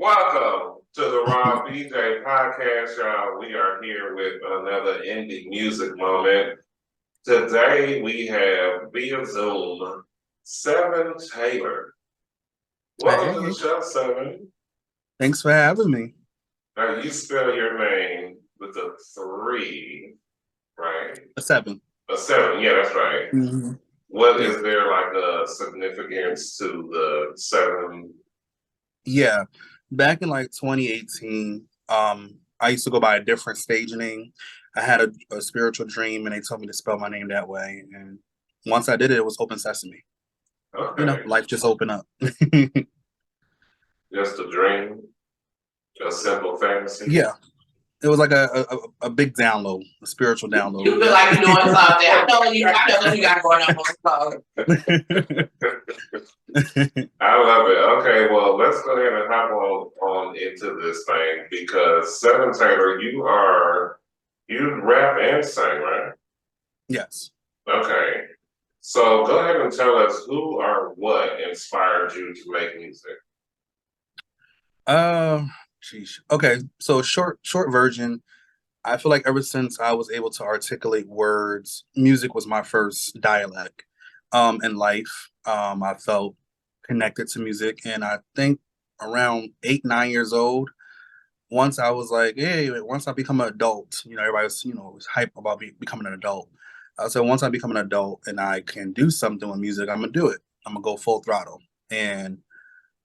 Welcome to the Raw BJ podcast, y'all. We are here with another indie music moment. Today we have via Zoom Sev7en Taylor. Welcome to Hey, the show, Seven. thanks for having me. Now you spell your name with a 3, right? A seven. A 7, yeah, that's right. Mm-hmm. What Yeah. is there like a significance to the 7? Yeah. Back in like 2018, I used to go by a different stage name. I had a spiritual dream and they told me to spell my name that way. And once I did it, it was open sesame. Okay, Life just opened up. just a dream, a simple fantasy. Yeah. It was like a big download, a spiritual download. You feel like you're doing something. I know what you got going on the phone. I love it. Okay, well, let's go ahead and hop on into this thing because Sev7en Taylor, you rap and sing, right? Yes. Okay. So go ahead and tell us who or what inspired you to make music. Sheesh. Okay, so short version. I feel like ever since I was able to articulate words, music was my first dialect. In life, I felt connected to music, and I think around 8, 9 years old, once I was like, hey, once I become an adult, everybody's was hype about becoming an adult. So once I become an adult and I can do something with music, I'm gonna do it. I'm gonna go full throttle, and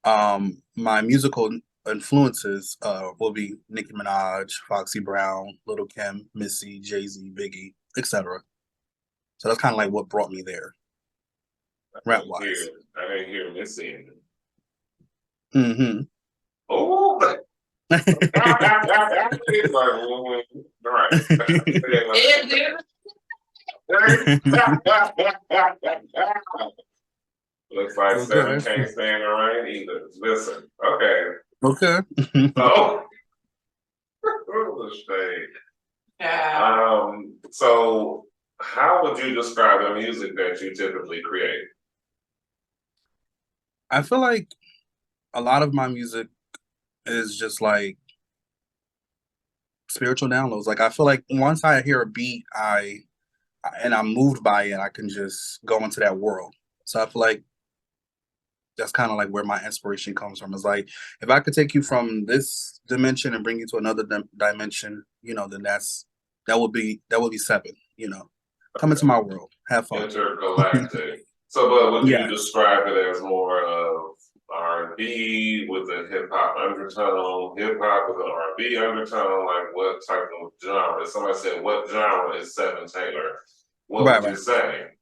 my musical influences will be Nicki Minaj, Foxy Brown, Little Kim, Missy, Jay-Z, Biggie, etc. So that's kind of like what brought me there, rap wise. I didn't hear Missy. Mm-hmm. Oh, like, all right. Looks like Seven can't stand the rain either. Listen, okay. Okay. So, the shade. Yeah. So how would you describe the music that you typically create? I feel like a lot of my music is just like spiritual downloads. Like I feel like once I hear a beat, and I'm moved by it, I can just go into that world. So I feel like that's kind of like where my inspiration comes from. It's like if I could take you from this dimension and bring you to another dimension, then that would be Seven. Come into my world, have fun. Intergalactic. So, but would you Yeah. describe it as more of R&B with a hip hop undertone, hip hop with an R&B undertone? Like what type of genre? Somebody said, "What genre is Sev7en Taylor?" What would you say?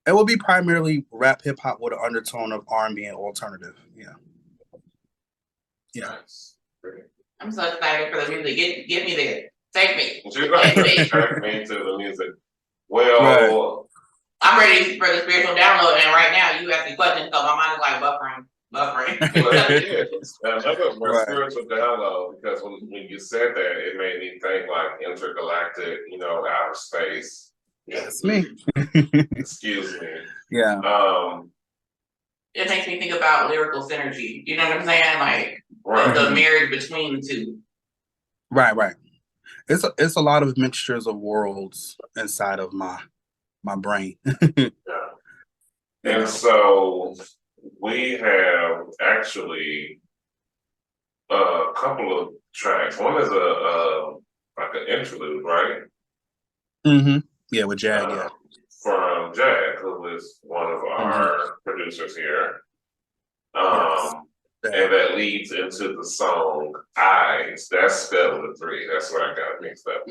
It will be primarily rap, hip hop with an undertone of R&B and alternative. Yeah. Nice. I'm so excited for the music. Get me there. Take me. Take me to the music. Well, I'm ready for the spiritual download, and right now you ask me questions, so my mind is like buffering. Another more spiritual download because when you said that, it made me think like intergalactic, outer space. That's me. Excuse me. Yeah. It makes me think about lyrical synergy. You know what I'm saying? Like the marriage between the two. Right. It's a lot of mixtures of worlds inside of my brain. Yeah. And so we have actually a couple of tracks. One is like an interlude, right? Mm-hmm. Yeah, with Jag, yeah. From Jag, who is one of our producers here. Yes. And that leads into the song Eyes. That's spelled with 3. That's where I got mixed up.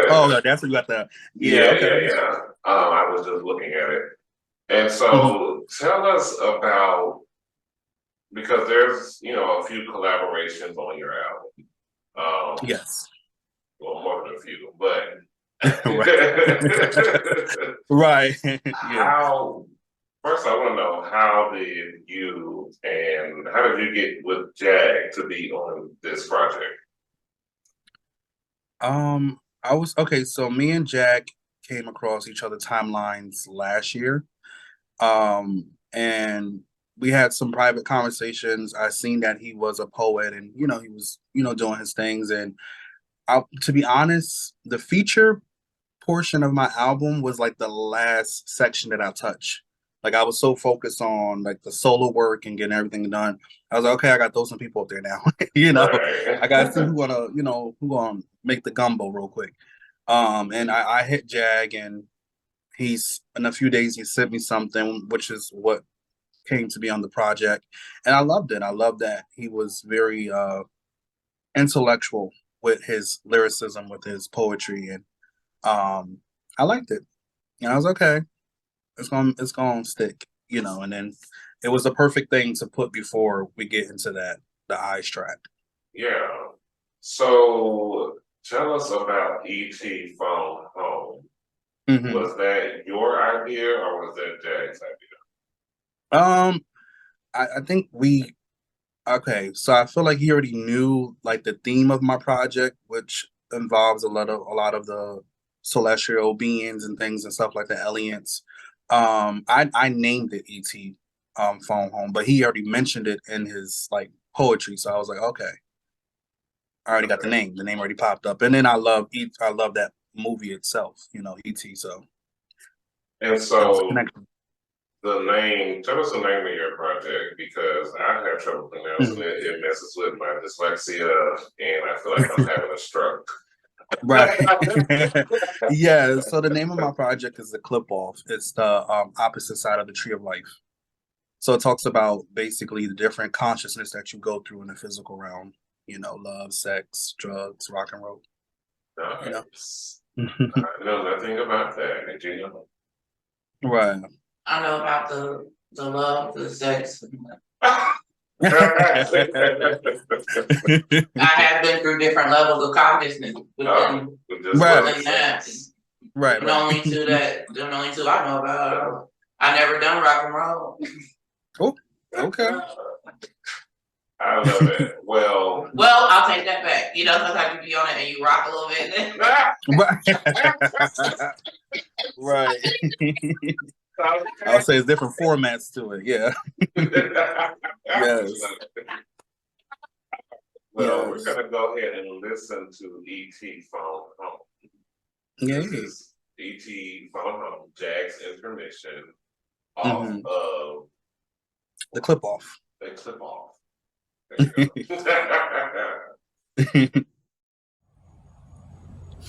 Oh, that's what you got that. Yeah. I was just looking at it. And so tell us about, because there's, a few collaborations on your album. Yes. Well, more than a few, but. Right. How, first I want to know, how did you get with Jag to be on this project? So me and Jag came across each other timelines last year. And we had some private conversations. I seen that he was a poet, and he was doing his things. And to be honest, the feature portion of my album was like the last section that I touched. Like I was so focused on like the solo work and getting everything done. I was like, okay, I got to throw some people up there now. Right. I got to see who gonna make the gumbo real quick. And I hit Jag, and he's in a few days he sent me something, which is what came to be on the project, and I loved it. I loved that he was very intellectual with his lyricism, with his poetry, and I liked it. And I was okay. It's gonna stick, And then it was the perfect thing to put before we get into the Eyes track. Yeah. So tell us about E.T. Phone Home. Mm-hmm. Was that your idea or was that Jag's idea? I think so I feel like he already knew like the theme of my project, which involves a lot of the celestial beings and things and stuff like the aliens. I named it ET Phone Home, but he already mentioned it in his like poetry, so I was like, okay, I already got the name. The name already popped up, and then I love that movie itself, ET. So and so the name, tell us the name of your project because I have trouble pronouncing it. It messes with my dyslexia, and I feel like I'm having a stroke. Right. Yeah. So the name of my project is the QLIPHOTH. It's the opposite side of the tree of life. So it talks about basically the different consciousness that you go through in the physical realm. Love, sex, drugs, rock and roll. Nice. I know nothing about that. Did you know? Right. I know about the love, the sex. I have been through different levels of consciousness within that. Right. The only two I know about. I never done rock and roll. Oh, okay. I love it. Well, I'll take that back. Sometimes you be on it and you rock a little bit. Right. I'll say it's different formats to it. Yeah. Yes. Well, we're gonna go ahead and listen to E.T. Phone Home. Yeah. This is E.T. Phone Home, Jag's Intermission, off of the QLIPHOTH. The QLIPHOTH. There you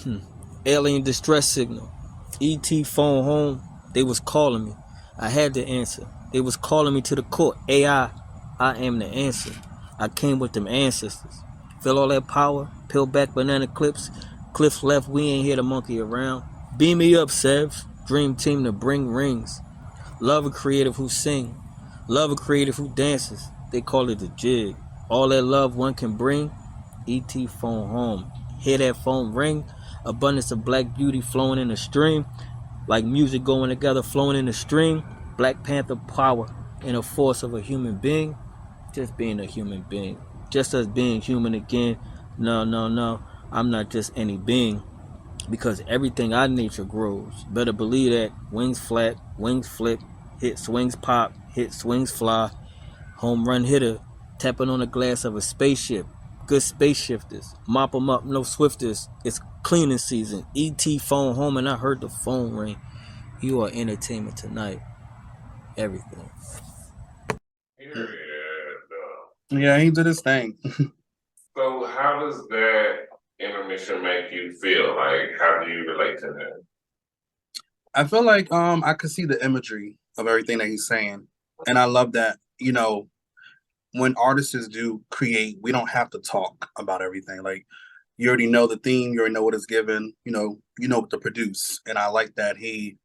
go. Alien distress signal. ET phone home. They was calling me. I had to answer. They was calling me to the court. AI, I am the answer. I came with them ancestors. Feel all that power? Peel back banana clips. Cliff left, we ain't here to monkey around. Beam me up, Sevs. Dream team to bring rings. Love a creative who sing. Love a creative who dances. They call it the jig. All that love one can bring. ET phone home. Hear that phone ring? Abundance of black beauty flowing in a stream. Like music going together, flowing in a stream. Black Panther power and a force of a human being. Just being a human being. Just us being human again. No. I'm not just any being. Because everything out of nature grows. Better believe that. Wings flat, wings flip. Hit swings pop, hit swings fly. Home run hitter. Tapping on the glass of a spaceship. Good space shifters. Mop them up, no swifters. It's cleaning season. ET phone home and I heard the phone ring. You are entertainment tonight. Everything. Yeah, he did his thing. So how does that intermission make you feel? Like, how do you relate to that? I feel like I could see the imagery of everything that he's saying. And I love that, when artists do create, we don't have to talk about everything. Like you already know the theme, you already know what it's given, you know what to produce. And I like that he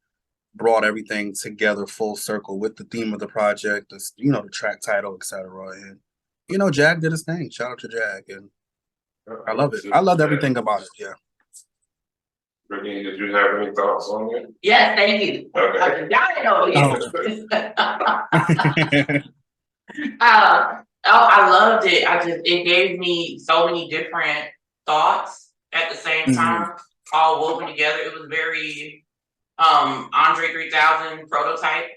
brought everything together full circle with the theme of the project, the track title, etc. And Jag did his thing. Shout out to Jag. And I love it. I loved everything about it. Yeah. Brittany, did you have any thoughts on it? Yes, thank you. Okay. I loved it. It gave me so many different thoughts at the same time, all woven together. It was very Andre 3000 prototype.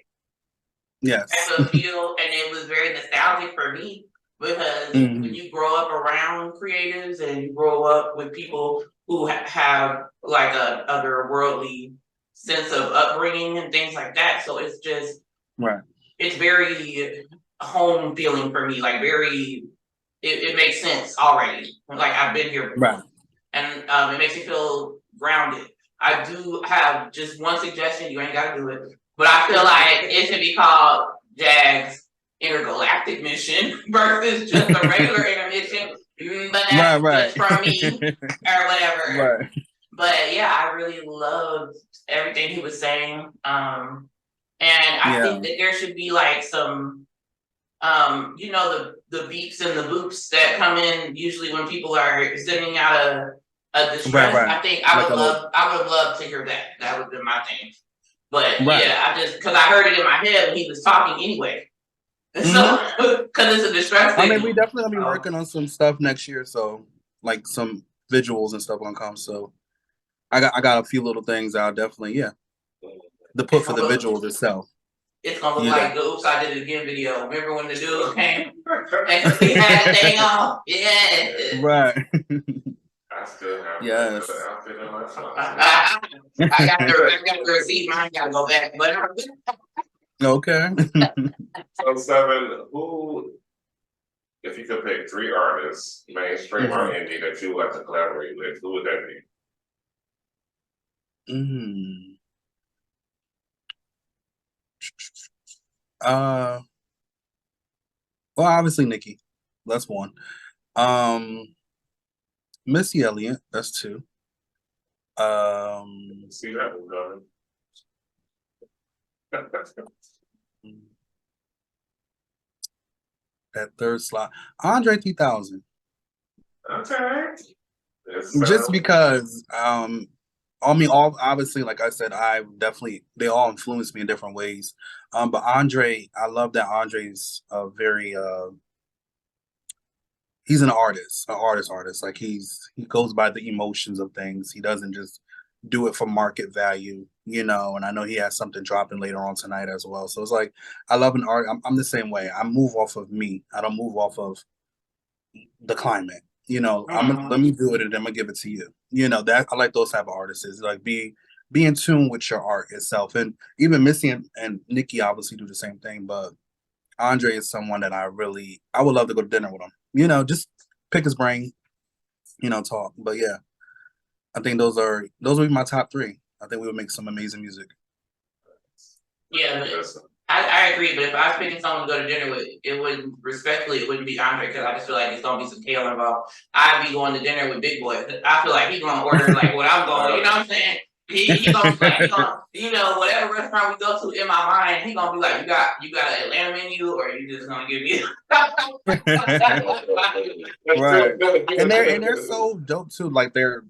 Yes. type of feel, and it was very nostalgic for me because when you grow up around creatives and you grow up with people who have like a otherworldly sense of upbringing and things like that, so it's just Right. it's very home feeling for me, like very it makes sense already. Like I've been here before. Right. And it makes me feel grounded. I do have just one suggestion, you ain't gotta do it, but I feel like it should be called Jag's Intergalactic Mission versus just a regular intermission. But that's just from me or whatever. Right. But yeah, I really loved everything he was saying. And I think that there should be like some you know, the beeps and the boops that come in usually when people are sending out a distress. Right. I think I Like would have loved to hear that. That would have been my thing. But Right. yeah, I just because I heard it in my head when he was talking anyway. So because it's a distress I signal. mean, we definitely gonna be working on some stuff next year, so like some visuals and stuff gonna come. So I got a few little things I'll definitely the put for the visuals itself. It's gonna look like the "Oops, I Did It Again" video. Remember when the dude came and he had the thing on? Yeah. Right. I still have Yes. the outfit in my phone. I got the receipt. Mine gotta go back, but Okay. So Seven, who, if you could pick 3 artists, mainstream or indie, that you would like to collaborate with, who would that be? Well, obviously Nicki. That's one. Missy Elliott, that's 2. See that one coming. That third slot. Andre 3000. Okay. Just because all obviously, like I said, they all influenced me in different ways. But Andre, I love that Andre's a very he's an artist. Like he goes by the emotions of things. He doesn't just do it for market value, and I know he has something dropping later on tonight as well. So it's like I love an art. I'm the same way. I move off of me. I don't move off of the climate. Let me do it and then I'm gonna give it to you. That I like those type of artists. Is like be in tune with your art itself. And even Missy and Nicki obviously do the same thing, but Andre is someone that I would love to go to dinner with him. Just pick his brain, talk. But yeah, I think those would be my top 3. I think we would make some amazing music. Yeah, I agree, but if I was picking someone to go to dinner with, it wouldn't be Andre, because I just feel like there's gonna be some Taylor involved. I'd be going to dinner with Big Boy. I feel like he's gonna order like what I'm going, you know what I'm saying? He gonna be like, whatever restaurant we go to in my mind, he gonna be like, you got an Atlanta menu, or you just gonna give me Right. And they're so dope too. Like they're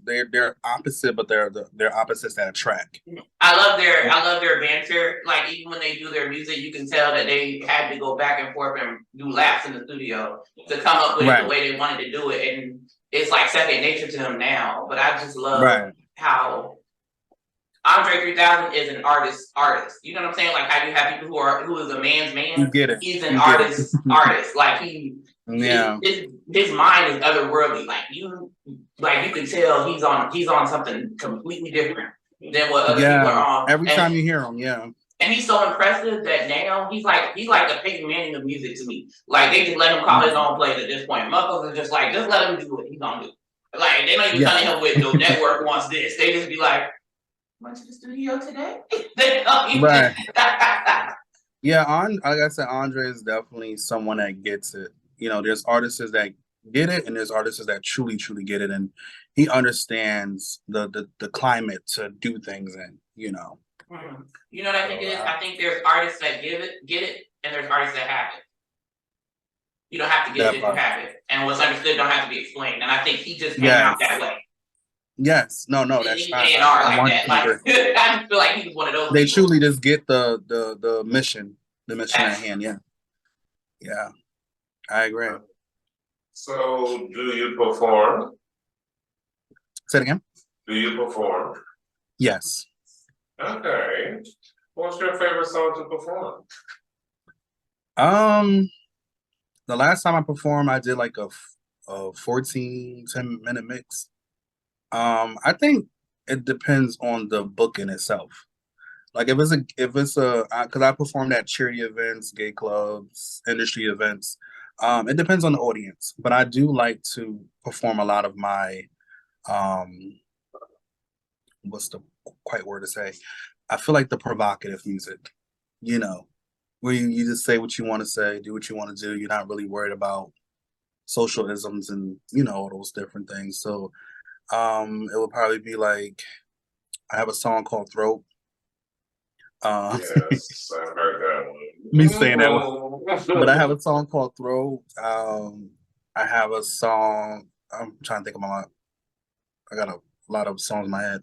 opposite, but they're opposites that attract. I love their banter. Like even when they do their music, you can tell that they had to go back and forth and do laps in the studio to come up with it the way they wanted to do it. And it's like second nature to them now. But I just love how Andre 3000 is an artist. You know what I'm saying? Like how you have people who is a man's man. You get it. He's an artist. Like his mind is otherworldly. Like you can tell he's on something completely different than what other people are on. Every time you hear him, And he's so impressive that now he's like the Peyton Manning of music to me. Like they just let him call his own plays at this point. Motherfuckers are just like, just let him do what he's gonna do. Like they don't even come to him with no network wants this. They just be like, went to the studio today. Right. Like I said, Andre is definitely someone that gets it. There's artists that get it, and there's artists that truly get it, and he understands the climate to do things in. You know what I think it is? I think there's artists that get it, and there's artists that have it. You don't have to get it if you have it, and what's understood don't have to be explained. And I think he just came out that way. Yes, no, that's fine. I just feel like he was one of those. They people. Truly just get the mission at hand. Yeah, I agree. So, do you perform? Say it again. Do you perform? Yes. Okay. What's your favorite song to perform? The last time I performed, I did like a 10-minute mix. I think it depends on the booking itself. Like if it's a because I performed at charity events, gay clubs, industry events. It depends on the audience, but I do like to perform a lot of my um what's the quite word to say? I feel like the provocative music, you know, where you just say what you want to say, do what you want to do. You're not really worried about social isms and all those different things. So it would probably be like I have a song called Throat. Yes, I heard that Me saying that one. But I have one. a song called Throat. I have a song. I'm trying to think of I got a lot of songs in my head.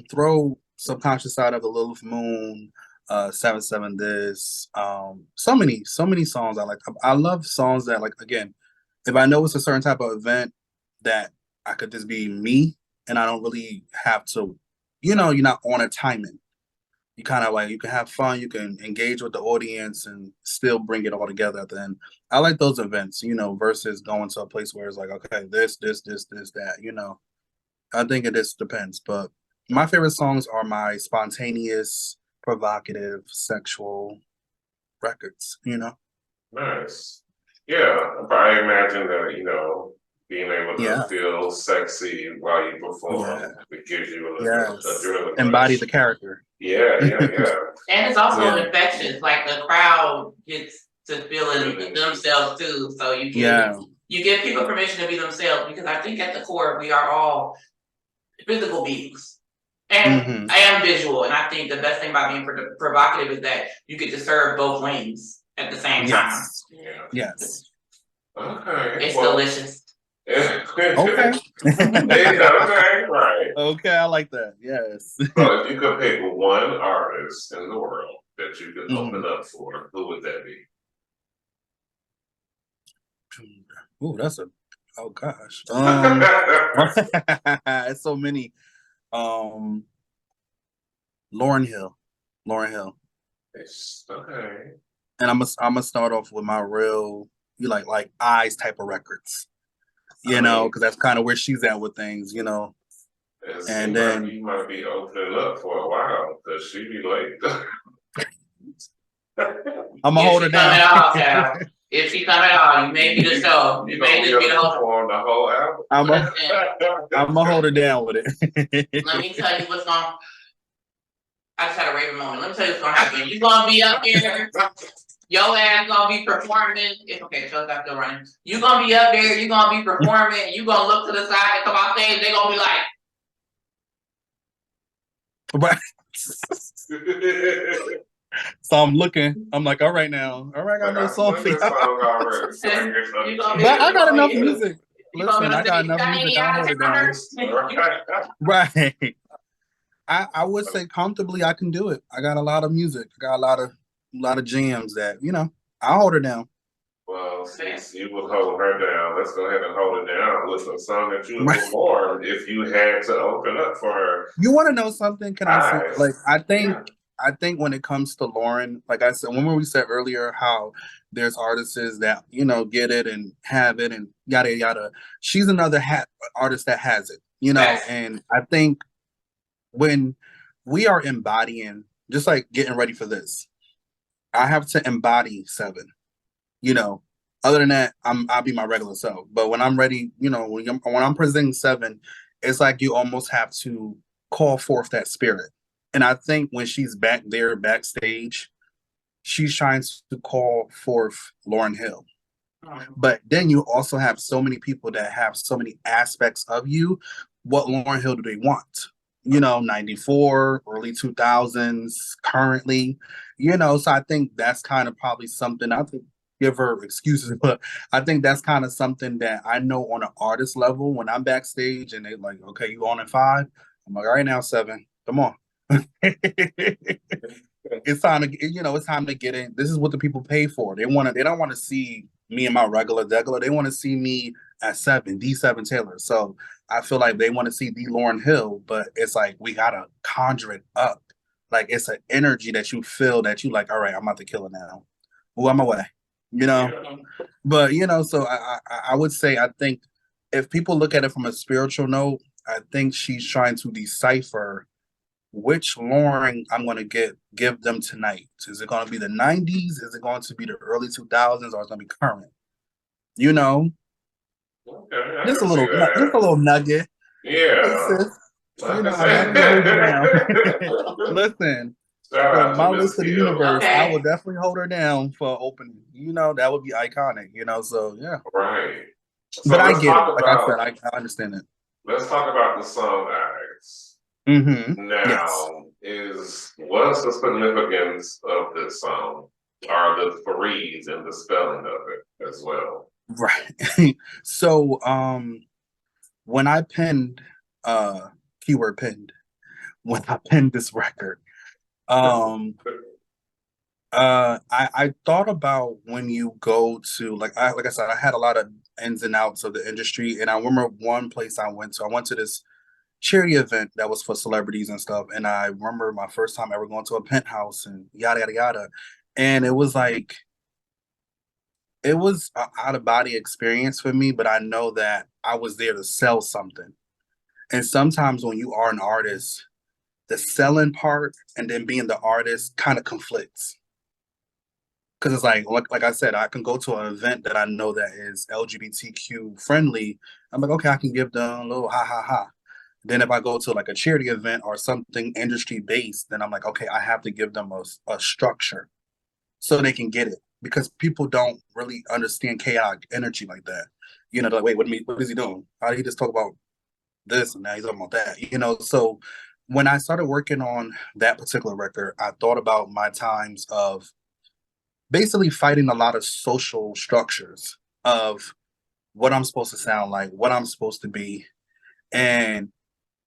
Throat, Subconscious Side of the Lilith Moon, Sev7en this. So many songs I like. I love songs that, like, again, if I know it's a certain type of event that I could just be me and I don't really have to, you're not on a timing. You kind of like, you can have fun, you can engage with the audience and still bring it all together at the end. I like those events, versus going to a place where it's like, okay, this, that. I think it just depends. But my favorite songs are my spontaneous, provocative, sexual records. Nice. Yeah, I imagine that, being able to Yeah. feel sexy while you perform, Yeah. it gives you an Yes. adrenaline Embody rush. the character. Yeah. And it's also Yeah. infectious, like the crowd gets to feeling Mhm. themselves too, so Yeah. you give people permission to be themselves, because I think at the core, we are all physical beings. And Hmm. I am visual, and I think the best thing about being provocative is that you get to serve both lanes at the same time. Yes. Yeah. Yes. Okay. It's well, delicious. Okay. okay, right. Okay, I like that. Yes. So if you could pick one artist in the world that you could Mhm. open up for, who would that be? Ooh, oh gosh. It's so many. Um, Lauren Hill. Lauren Hill. Okay. And I'm gonna start off with my real, you like eyes type of records. Because that's kind of where she's at with things. It And seems like then you might be opening up for a while because she be late. I'm gonna hold her down. If she come at all, you may be the show. You may just be the whole. Perform the whole album. I'm gonna hold her down with it. Let me tell you what's going. I just had a raving moment. Let me tell you what's gonna happen. You gonna be up here. Your ass gonna be performing. It's okay, the show's not still running. You gonna be up there. You gonna be performing. You gonna look to the side and come off stage. They gonna be like. Right. So I'm looking. I'm like, all right now. All right, I got another song for you. But I got enough music. Listen, I got enough music. I'll hold it down. Right. I would say comfortably I can do it. I got a lot of music. I got a lot of jams that, I'll hold her down. Well, since you will hold her down, let's go ahead and hold it down with a song that you would perform if you had to open up for her. You want to know something? Can I say? Like, I think when it comes to Lauren, like I said, when we said earlier, how there's artists that get it and have it and yada yada. She's another artist that has it, and I think when we are embodying, just like getting ready for this, I have to embody Seven. Other than that, I'll be my regular self. But when I'm ready, when I'm presenting Seven, it's like you almost have to call forth that spirit. And I think when she's back there backstage, she's trying to call forth Lauren Hill. But then you also have so many people that have so many aspects of you. What Lauren Hill do they want? 94, early 2000s, currently, so I think that's kind of probably something. I think give her excuses, but I think that's kind of something that I know on an artist level when I'm backstage and they're like, okay, you on at 5? I'm like, all right now, 7, come on. It's time to get in. This is what the people pay for. They don't want to see me and my regular degular. They want to see me at 7, Sev7en Taylor. So I feel like they want to see the Lauren Hill, but it's like we gotta conjure it up. Like it's an energy that you feel that you like, all right, I'm about to kill it now. on my way, you know. Yeah. But so I would say I think if people look at it from a spiritual note, I think she's trying to decipher which Lauren I'm going to give them tonight. Is it going to be the 90s? Is it going to be the early 2000s, or is it going to be current? You know, Okay, I just a can see little, that. just a little nugget. Hey, Yeah. sis, Like I I definitely hold you down. said. Listen, Shout from out to my Miss list of the Hill. universe, I Okay. will definitely hold her down for opening. That would be iconic. So yeah. Right. So But I let's get it. talk Like I about said, I understand it. let's talk about the song Eyes. Mm-hmm. Yes. Now, what's the significance of this song? Are the threes and the spelling of it as well? Right. So when I penned keyword penned, when I penned this record, I thought about when you go to like I said, I had a lot of ins and outs of the industry, and I remember one place I went to. I went to this charity event that was for celebrities and stuff, and I remember my first time ever going to a penthouse and yada yada yada, and it was like it was an out of body experience for me. But I know that I was there to sell something, and sometimes when you are an artist, the selling part and then being the artist kind of conflicts. Because it's like I said, I can go to an event that I know that is LGBTQ friendly. I'm like, okay, I can give them a little ha ha ha. Then if I go to like a charity event or something industry based, then I'm like, okay, I have to give them a structure so they can get it, because people don't really understand chaotic energy like that. They're like, wait, what is he doing? How did he just talk about this and now he's talking about that? So when I started working on that particular record, I thought about my times of basically fighting a lot of social structures of what I'm supposed to sound like, what I'm supposed to be. And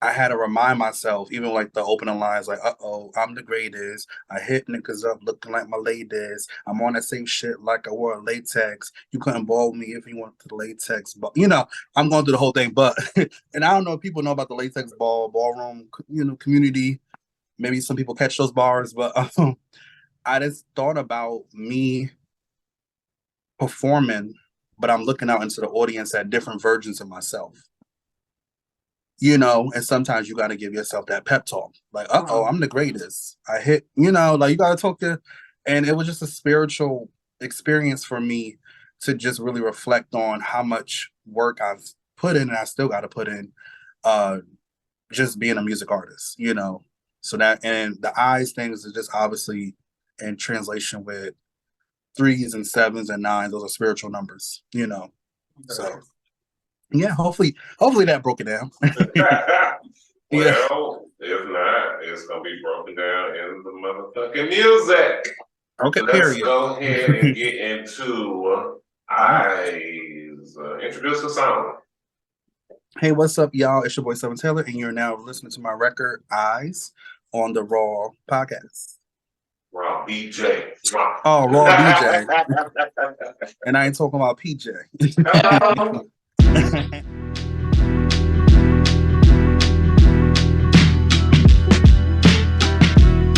I had to remind myself, even like the opening lines, like, I'm the greatest. I hit niggas up looking like my ladies. I'm on that same shit like I wore latex. You couldn't ball me if you went to the latex. But, I'm going through the whole thing. But, and I don't know if people know about the latex ballroom, community. Maybe some people catch those bars. But I just thought about me performing, but I'm looking out into the audience at different versions of myself. And sometimes you got to give yourself that pep talk. Like, I'm the greatest. I hit, like you got to talk to, and it was just a spiritual experience for me to just really reflect on how much work I've put in and I still got to put in, just being a music artist, So that, and the eyes things is just obviously in translation with 3s and 7s and 9s. Those are spiritual numbers, So yeah, hopefully that broke it down. Well, if not, it's gonna be broken down in the motherfucking music. Okay, Let's period. go ahead and get into Eyes. Introduce the song. Hey, what's up, y'all? It's your boy Sev7en Taylor, and you're now listening to my record Eyes on the Raw podcast. Raw BJ. Oh, Raw BJ. And I ain't talking about PJ.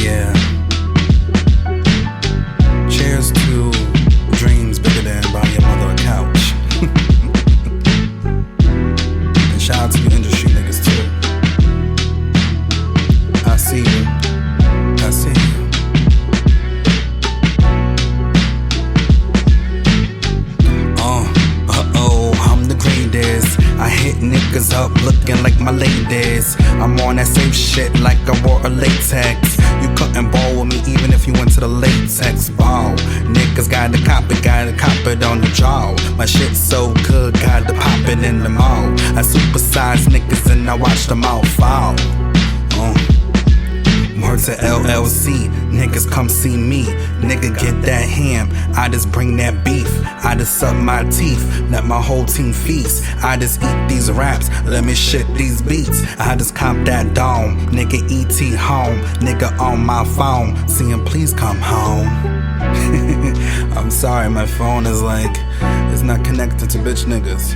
Yeah. Cheers to dreams bigger than buying your mother a couch. And shout out to you industry niggas too. I see you. I see you. I'm the greatest. I hit niggas up looking like my ladies. I'm on that same shit like I wore a latex. You couldn't ball with me even if you went to the latex ball. Niggas gotta cop it on the jaw. My shit so good, gotta pop it in the mall. I supersize niggas and I watch them all fall. Word to LLC, niggas come see me. Nigga get that ham, I just bring that beef. I just suck my teeth, let my whole team feast. I just eat these raps, let me shit these beats. I just cop that dome, nigga ET home. Nigga on my phone, saying please come home. I'm sorry, my phone is like, it's not connected to bitch niggas.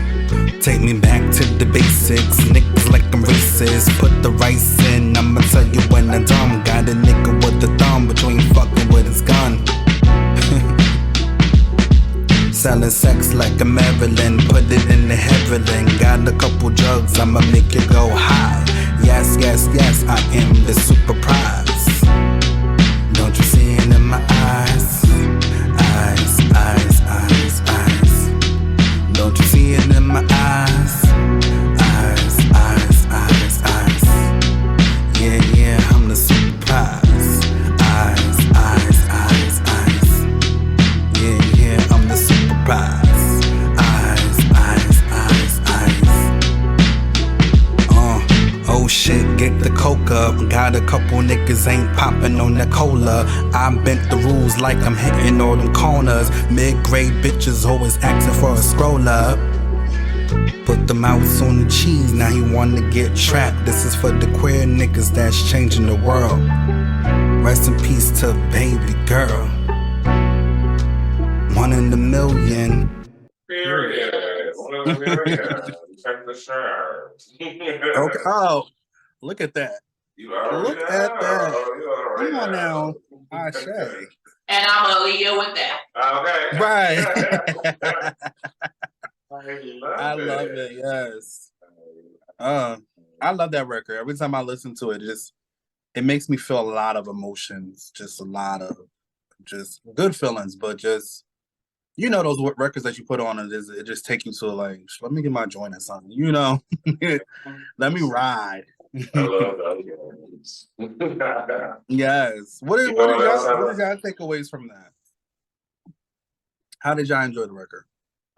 Take me back to the basics, niggas like I'm racist. Put the rice in, I'ma tell you when I'm dumb. Got a nigga with a thumb between fucking with his gun. like a Maryland, put it in the heaven. Got a couple drugs, I'ma make it go high. Yes, yes, yes, I am the super prize. Don't you see it in my eyes? Eyes, eyes, eyes, eyes. Don't you see it in my eyes? Eyes, eyes, eyes, eyes. Yeah, yeah, I'm the super prize. Eyes, eyes, eyes, eyes. Yeah, yeah, I'm the super prize. Eyes, eyes, eyes, eyes. Oh shit, get the coke up. Got a couple niggas ain't popping on that cola. I bent the rules like I'm hitting all them corners. Mid-grade bitches always asking for a scroll up. Put the mouse on the cheese, now he wanna get trapped. This is for the queer niggas that's changing the world. Rest in peace to baby girl. 1 in a million. Period. One of them, yeah. Check the shirt. Okay. Oh, look at that. You already Look at that. You already Come on know. now, Ashe. And I'm gonna leave you with that. Okay. Right. I I love it. Yes. I love that record. Every time I listen to it, it makes me feel a lot of emotions. Just a lot of just good feelings, but just those records that you put on and it just take you to like, let me get my joint or something. Let me ride. I love those games. Yes. What did y'all takeaways from that? How did y'all enjoy the record?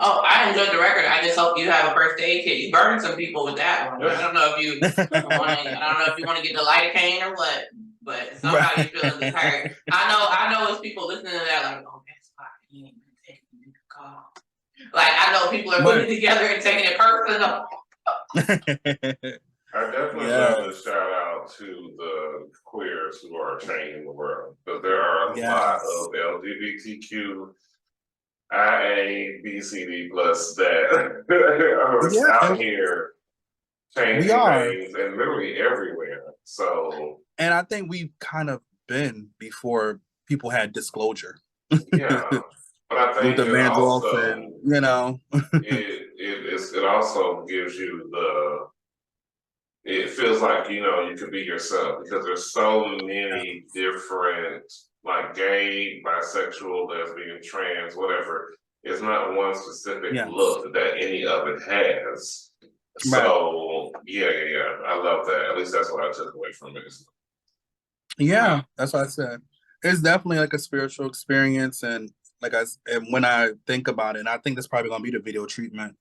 Oh, I enjoyed the record. I just hope you have a first aid kit. You burned some people with that one. I don't know if you want to get the lidocaine or what, but somebody's feelings is hurt. I know it's people listening to that like, oh, that's why he ain't been taking the call. Like I know people are putting it together and taking it personal. I definitely love to shout out to the queers who are changing the world, because there are a lot of LGBTQ IA, BCD plus that are out here changing things and literally everywhere. So, and I think we've kind of been before people had disclosure. Yeah, but I think with the it also, it also gives you it feels like you could be yourself, because there's so many different, like, gay, bisexual, lesbian, trans, whatever. It's not one specific look that any of it has. So yeah, I love that. At least that's what I took away from it. Yeah, that's what I said. It's definitely like a spiritual experience, and when I think about it, and I think that's probably gonna be the video treatment.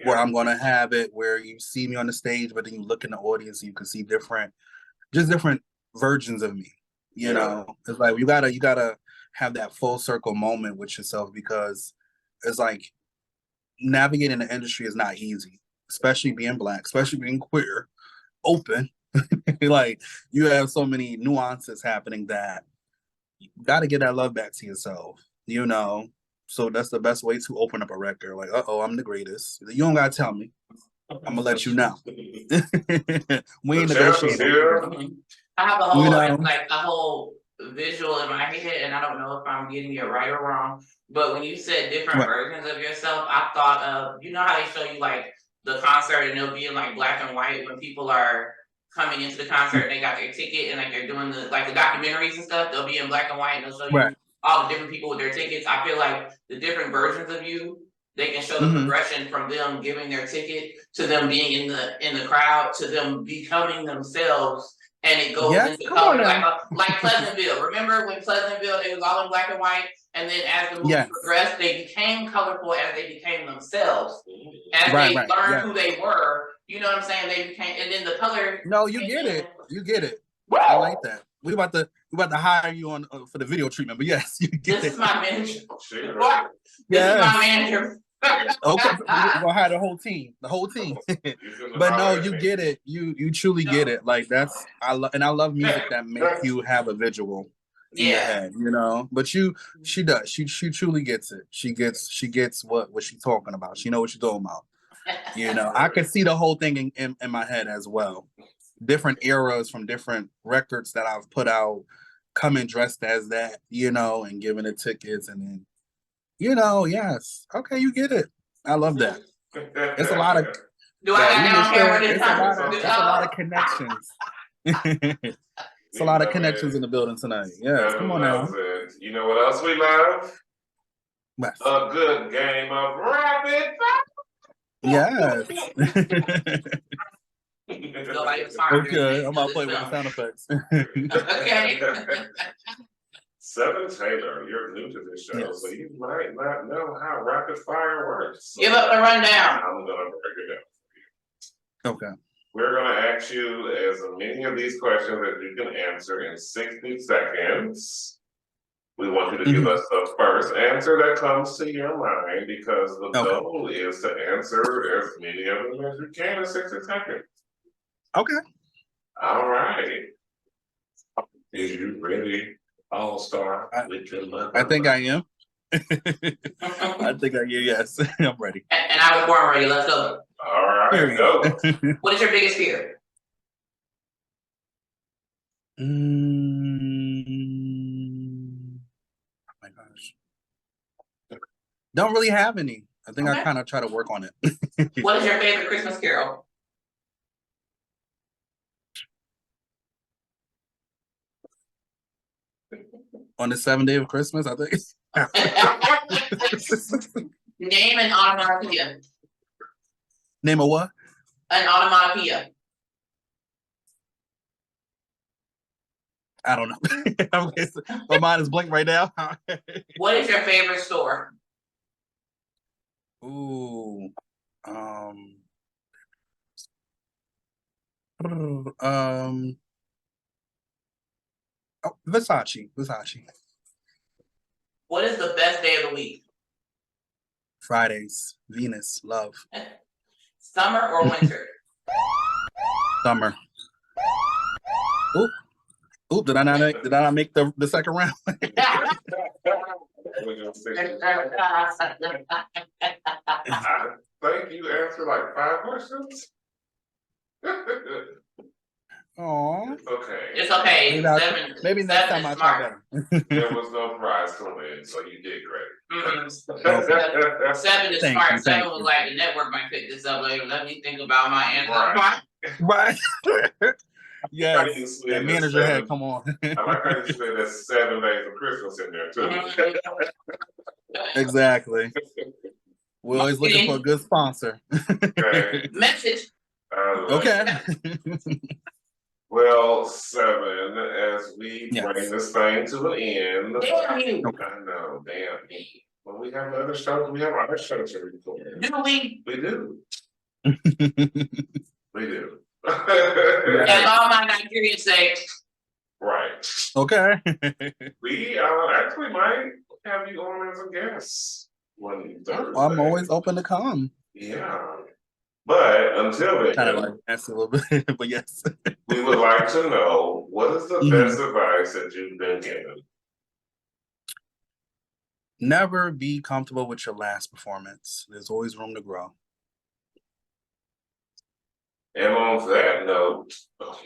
Where I'm gonna have it where you see me on the stage, but then you look in the audience and you can see different versions of me. It's like you gotta have that full circle moment with yourself, because it's like navigating the industry is not easy, especially being Black, especially being queer, open. Like you have so many nuances happening that you gotta get that love back to yourself. So that's the best way to open up a record. Like, I'm the greatest. You don't gotta tell me. I'm gonna let you know. We ain't negotiating. I have a whole visual in my head, and I don't know if I'm getting it right or wrong. But when you said different versions of yourself, I thought of how they show you like the concert and they'll be in like black and white when people are coming into the concert and they got their ticket and like they're doing the documentaries and stuff. They'll be in black and white and they'll show you all the different people with their tickets. I feel like the different versions of you, they can show the progression from them giving their ticket to them being in the crowd to them becoming themselves, and it goes into color like Pleasantville. Remember when Pleasantville they was all in black and white, and then as the movie progressed, they became colorful as they became themselves. As they learned who they were, you know what I'm saying? They became, and then the color. No, you get it. You get it. I like that. We about to hire you on for the video treatment, but yes, you get it. This is my manager. What? This is my manager. Okay, we're gonna hire the whole team. But no, you get it. You truly get it. Like I love music that makes you have a visual in your head, But she does. She truly gets it. She gets what she's talking about. She knows what she's talking about. I can see the whole thing in my head as well. Different eras from different records that I've put out, coming dressed as that, and giving the tickets, and then yes, okay, you get it. I love that. It's a lot of Do I got that on camera this time? it's a lot of connections. It's a lot of connections in the building tonight. Yes, come on now. You know what else we love? Yes. A good game of rapid fire. Yes. Nobody was hard. Okay, I'm about to play with the sound effects. Okay. Sev7en Taylor, you're new to this show, Yes. so you might not know how rapid fire works. Give up the rundown. I'm gonna break it down. Okay. We're gonna ask you as many of these questions as you can answer in 60 seconds. We want you to give us the first answer that comes to your mind because the goal is to answer as many of them as you can in 60 seconds. Okay. All right. Is you ready, All-Star? I think I am. I think I am, yes. I'm ready. And I was born ready. Let's go. All right, go. What is your biggest fear? Oh my gosh. Don't really have any. I think I kind of try to work on it. What is your favorite Christmas carol? On the 7th day of Christmas, I think. Name an onomatopoeia. Name a what? An onomatopoeia. I don't know. Okay, so my mind is blank right now. What is your favorite store? Ooh. Versace. What is the best day of the week? Fridays. Venus. Love. Summer or winter? Summer. Oop, did I not make the second round? I think you answered like 5 questions. Aw. Okay. It's okay. Maybe next time I'll try better. There was no prize to win, so you did great. 7 is Thank smart. you, 7 thank was you. like, the network might pick this up later. Let me think about my answer. Right. Right. Yes. That manager had come on. I like how you said there's 7 days of Christmas in there too. Exactly. We're always looking for a good sponsor. Okay. Message. Okay. Well, 7, as we bring this thing to an end. Damn you. I know, damn me. Well, we have other shows. We have other shows to record. Do we? We do. We do. As all my Nigerians say. Right. Okay. We actually might have you on as a guest one Thursday. I'm always open to come. Yeah. But until then, Kind of like that's a little bit, but yes. we would like to know what is the best advice that you've been given? Never be comfortable with your last performance. There's always room to grow. And on that note,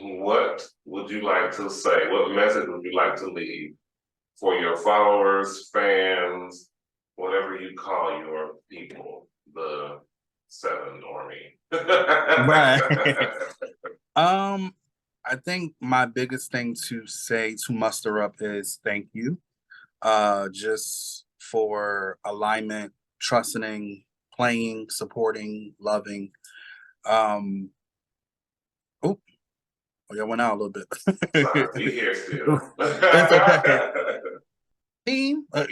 what would you like to say? What message would you like to leave for your followers, fans, whatever you call your people, the 7 Army? Right. I think my biggest thing to say to muster up is thank you. Just for alignment, trusting, playing, supporting, loving. I went out a little bit. Sorry, we here still. It's okay. Team, but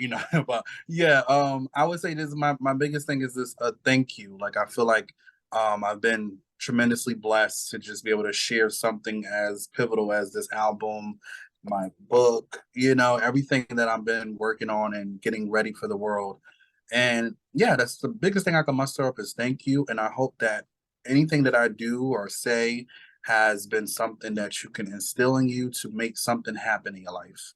yeah, I would say this is my biggest thing is this thank you. Like I feel like I've been tremendously blessed to just be able to share something as pivotal as this album, my book, everything that I've been working on and getting ready for the world. And yeah, that's the biggest thing I can muster up is thank you. And I hope that anything that I do or say has been something that you can instill in you to make something happen in your life.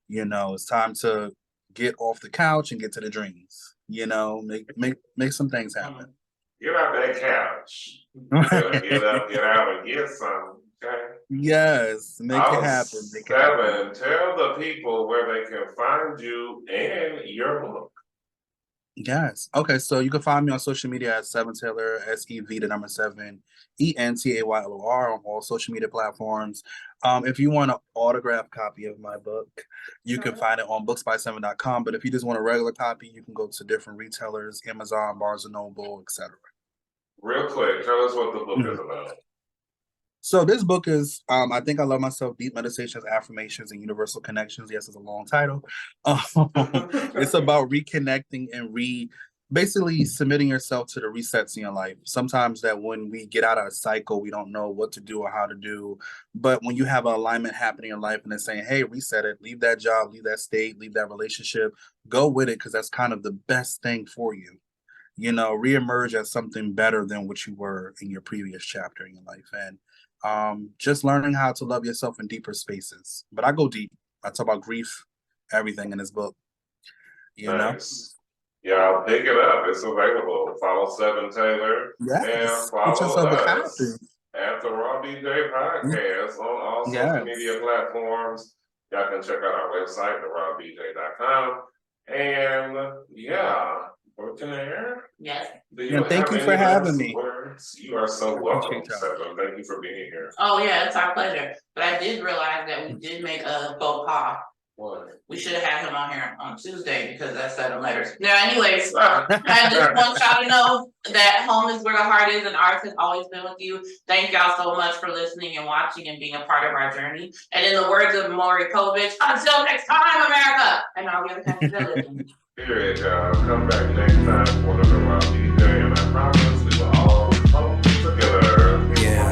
It's time to get off the couch and get to the dreams. Make some things happen. Get out that couch. Get up, get out, and get some. Okay. Yes, make it happen. Make it happen. 7, tell the people where they can find you and your book. Yes. Okay, so you can find me on social media at Sev7en Taylor, SEV7, ENTAYLOR on all social media platforms. If you want an autographed copy of my book, you can find it on booksby7.com. But if you just want a regular copy, you can go to different retailers, Amazon, Barnes and Noble, etc. Real quick, tell us what the book is about. So this book is, I think I Love Myself, Deep Meditations, Affirmations, and Universal Connections. Yes, it's a long title. It's about reconnecting and basically submitting yourself to the resets in your life. Sometimes that when we get out of a cycle, we don't know what to do or how to do. But when you have an alignment happening in life and it's saying, hey, reset it, leave that job, leave that state, leave that relationship, go with it, because that's kind of the best thing for you. You know, reemerge as something better than what you were in your previous chapter in your life. And just learning how to love yourself in deeper spaces. But I go deep. I talk about grief, everything in this book. You Nice. Y'all pick it up. It's available. Follow Sev7en Taylor know? and Yes. Put follow yourself a copy. us at the Raw BJ Podcast on all social Yes. media platforms. Y'all can check out our website, therawbj.com. And yeah, working there. Yes. Do you And thank have you for any having last me. words? You are so I welcome, appreciate y'all. Sev7en. Thank you for being here. Oh, yeah, it's our pleasure. But I did realize that we did make a faux pas. What? We should have had him on here on Tuesday because that's 7 letters. Now, anyways, I just want y'all to know that home is where the heart is and ours has always been with you. Thank y'all so much for listening and watching and being a part of our journey. And in the words of Maury Povich, until next time, America! And all the other countries that listen. Period, y'all. Come back next time for another Raw BJ, and I promise we will all come together. Yeah.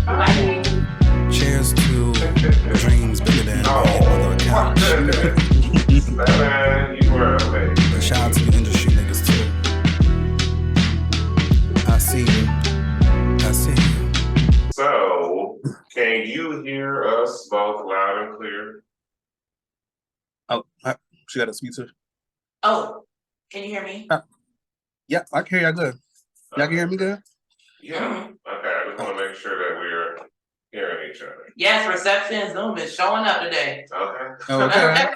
Bye. Cheers to dreams bigger than any mother account. Sev7en, you were amazing. And shout out to the industry niggas too. I see you. I see you. So, can you hear us both loud and clear? Oh, she got a speak to. Oh, can you hear me? Yeah, I can hear y'all good. Y'all can hear me good? Yeah. Okay, I just want to make sure that we're hearing each other. Yes, reception Zoom is showing up today. Okay. Okay.